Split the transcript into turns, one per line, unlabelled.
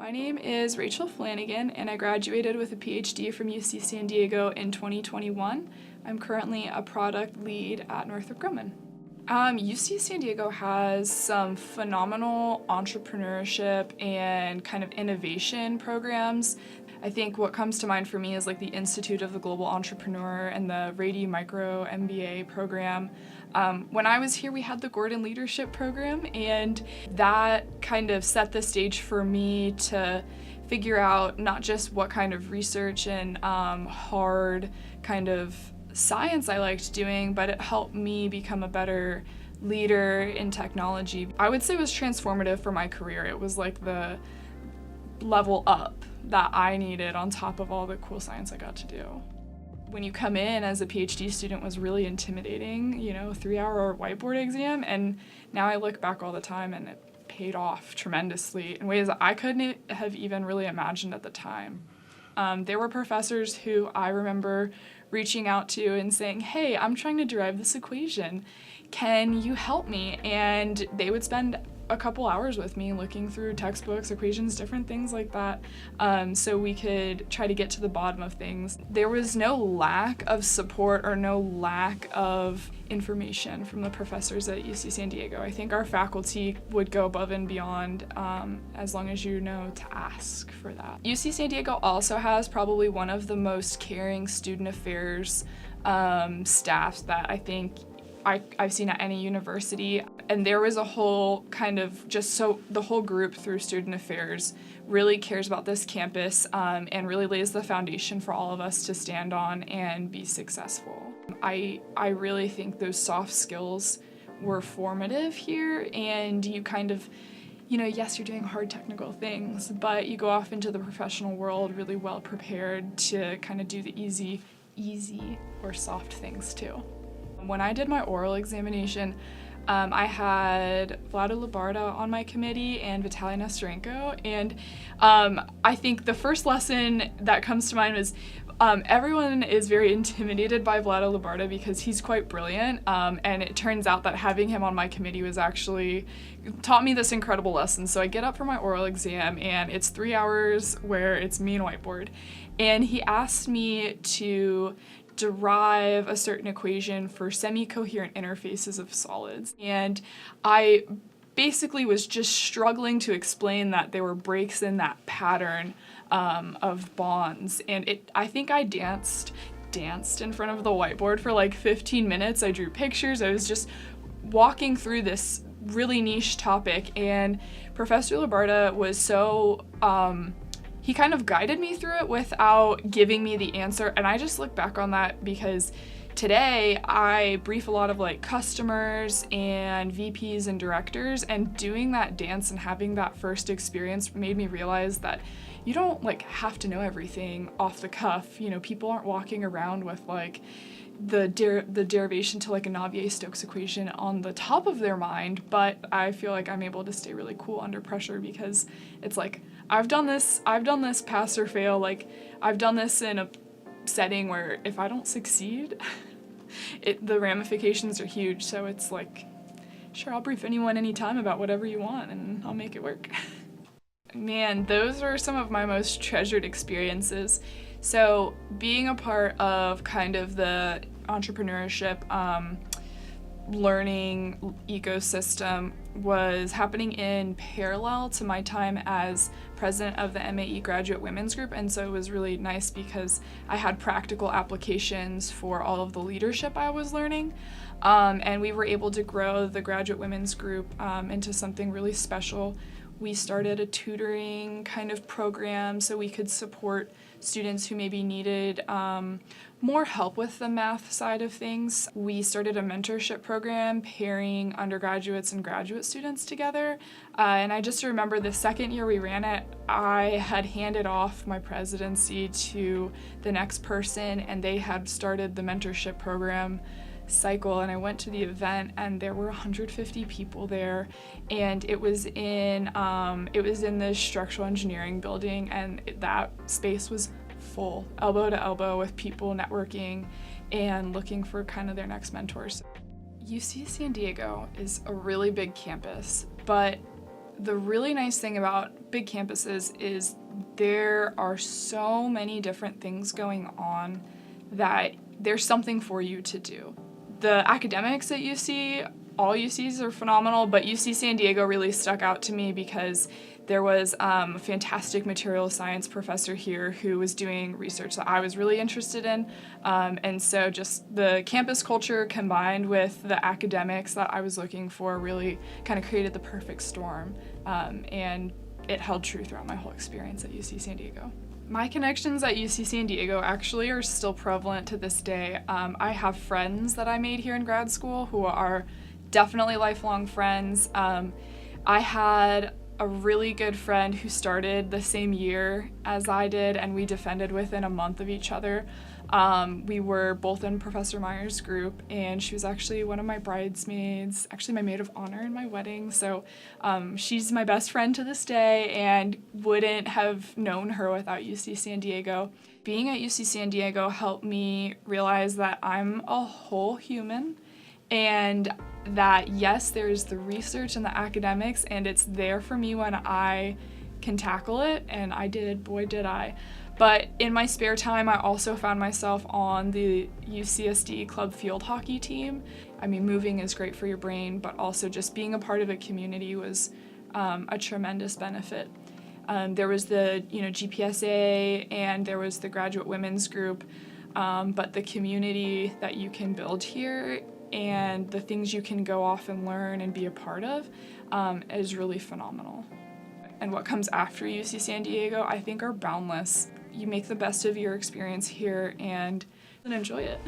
My name is Rachel Flanagan, and I graduated with a PhD from UC San Diego in 2021. I'm currently a product lead at Northrop Grumman. UC San Diego has some phenomenal entrepreneurship and kind of innovation programs. I think what comes to mind for me is like the Institute of the Global Entrepreneur and the Rady Micro MBA program. When I was here, we had the Gordon Leadership Program, and that kind of set the stage for me to figure out not just what kind of research and hard kind of science I liked doing, but it helped me become a better leader in technology. I would say it was transformative for my career. It was like the level up that I needed on top of all the cool science I got to do. When you come in as a PhD student was really intimidating, 3-hour whiteboard exam, and now I look back all the time and it paid off tremendously in ways that I couldn't have even really imagined at the time. There were professors who I remember reaching out to and saying, "Hey, I'm trying to derive this equation. Can you help me?" And they would spend a couple hours with me looking through textbooks, equations, different things like that, so we could try to get to the bottom of things. There was no lack of support or no lack of information from the professors at UC San Diego. I think our faculty would go above and beyond as long as you know to ask for that. UC San Diego also has probably one of the most caring student affairs staffs that I think I've seen at any university, and there was a whole kind of the whole group through student affairs really cares about this campus and really lays the foundation for all of us to stand on and be successful. I really think those soft skills were formative here, and you kind of, yes, you're doing hard technical things, but you go off into the professional world really well prepared to kind of do the easy or soft things too. When I did my oral examination, I had Vlado Labarda on my committee and Vitaly Nesterenko, and I think the first lesson that comes to mind was everyone is very intimidated by Vlado Labarda because he's quite brilliant, and it turns out that having him on my committee was actually taught me this incredible lesson. So I get up for my oral exam, and it's 3 hours where it's me and whiteboard, and he asked me to derive a certain equation for semi-coherent interfaces of solids. And I basically was just struggling to explain that there were breaks in that pattern of bonds. And I think I danced in front of the whiteboard for like 15 minutes. I drew pictures. I was just walking through this really niche topic, and Professor Labarda was so he kind of guided me through it without giving me the answer, and I just look back on that because today I brief a lot of like customers and VPs and directors, and doing that dance and having that first experience made me realize that you don't like have to know everything off the cuff. People aren't walking around with like the derivation to like a Navier-Stokes equation on the top of their mind, but I feel like I'm able to stay really cool under pressure because it's like I've done this pass or fail, like I've done this in a setting where if I don't succeed, the ramifications are huge. So it's like, sure, I'll brief anyone anytime about whatever you want and I'll make it work. Man, those are some of my most treasured experiences. So being a part of kind of the entrepreneurship learning ecosystem was happening in parallel to my time as president of the MAE Graduate Women's Group, and so it was really nice because I had practical applications for all of the leadership I was learning, and we were able to grow the Graduate Women's Group into something really special. We started a tutoring kind of program so we could support students who maybe needed more help with the math side of things. We started a mentorship program pairing undergraduates and graduate students together. And I just remember the second year we ran it, I had handed off my presidency to the next person, and they had started the mentorship program cycle, and I went to the event and there were 150 people there, and it was in the structural engineering building, and that space was full, elbow to elbow, with people networking and looking for kind of their next mentors. UC San Diego is a really big campus, but The really nice thing about big campuses is there are so many different things going on that there's something for you to do. The academics at UC, all UCs are phenomenal, but UC San Diego really stuck out to me because there was a fantastic material science professor here who was doing research that I was really interested in. And so just the campus culture combined with the academics that I was looking for really kind of created the perfect storm. And it held true throughout my whole experience at UC San Diego. My connections at UC San Diego actually are still prevalent to this day. I have friends that I made here in grad school who are definitely lifelong friends. I had a really good friend who started the same year as I did, and we defended within a month of each other. We were both in Professor Meyer's group, and she was actually one of my bridesmaids, actually my maid of honor in my wedding. So she's my best friend to this day, and wouldn't have known her without UC San Diego. Being at UC San Diego helped me realize that I'm a whole human, and that yes, there's the research and the academics, and it's there for me when I can tackle it, and I did, boy did I. But in my spare time, I also found myself on the UCSD club field hockey team. I mean, moving is great for your brain, but also just being a part of a community was a tremendous benefit. There was the GPSA, and there was the graduate women's group, but the community that you can build here and the things you can go off and learn and be a part of is really phenomenal. And what comes after UC San Diego, I think, are boundless. You make the best of your experience here and enjoy it.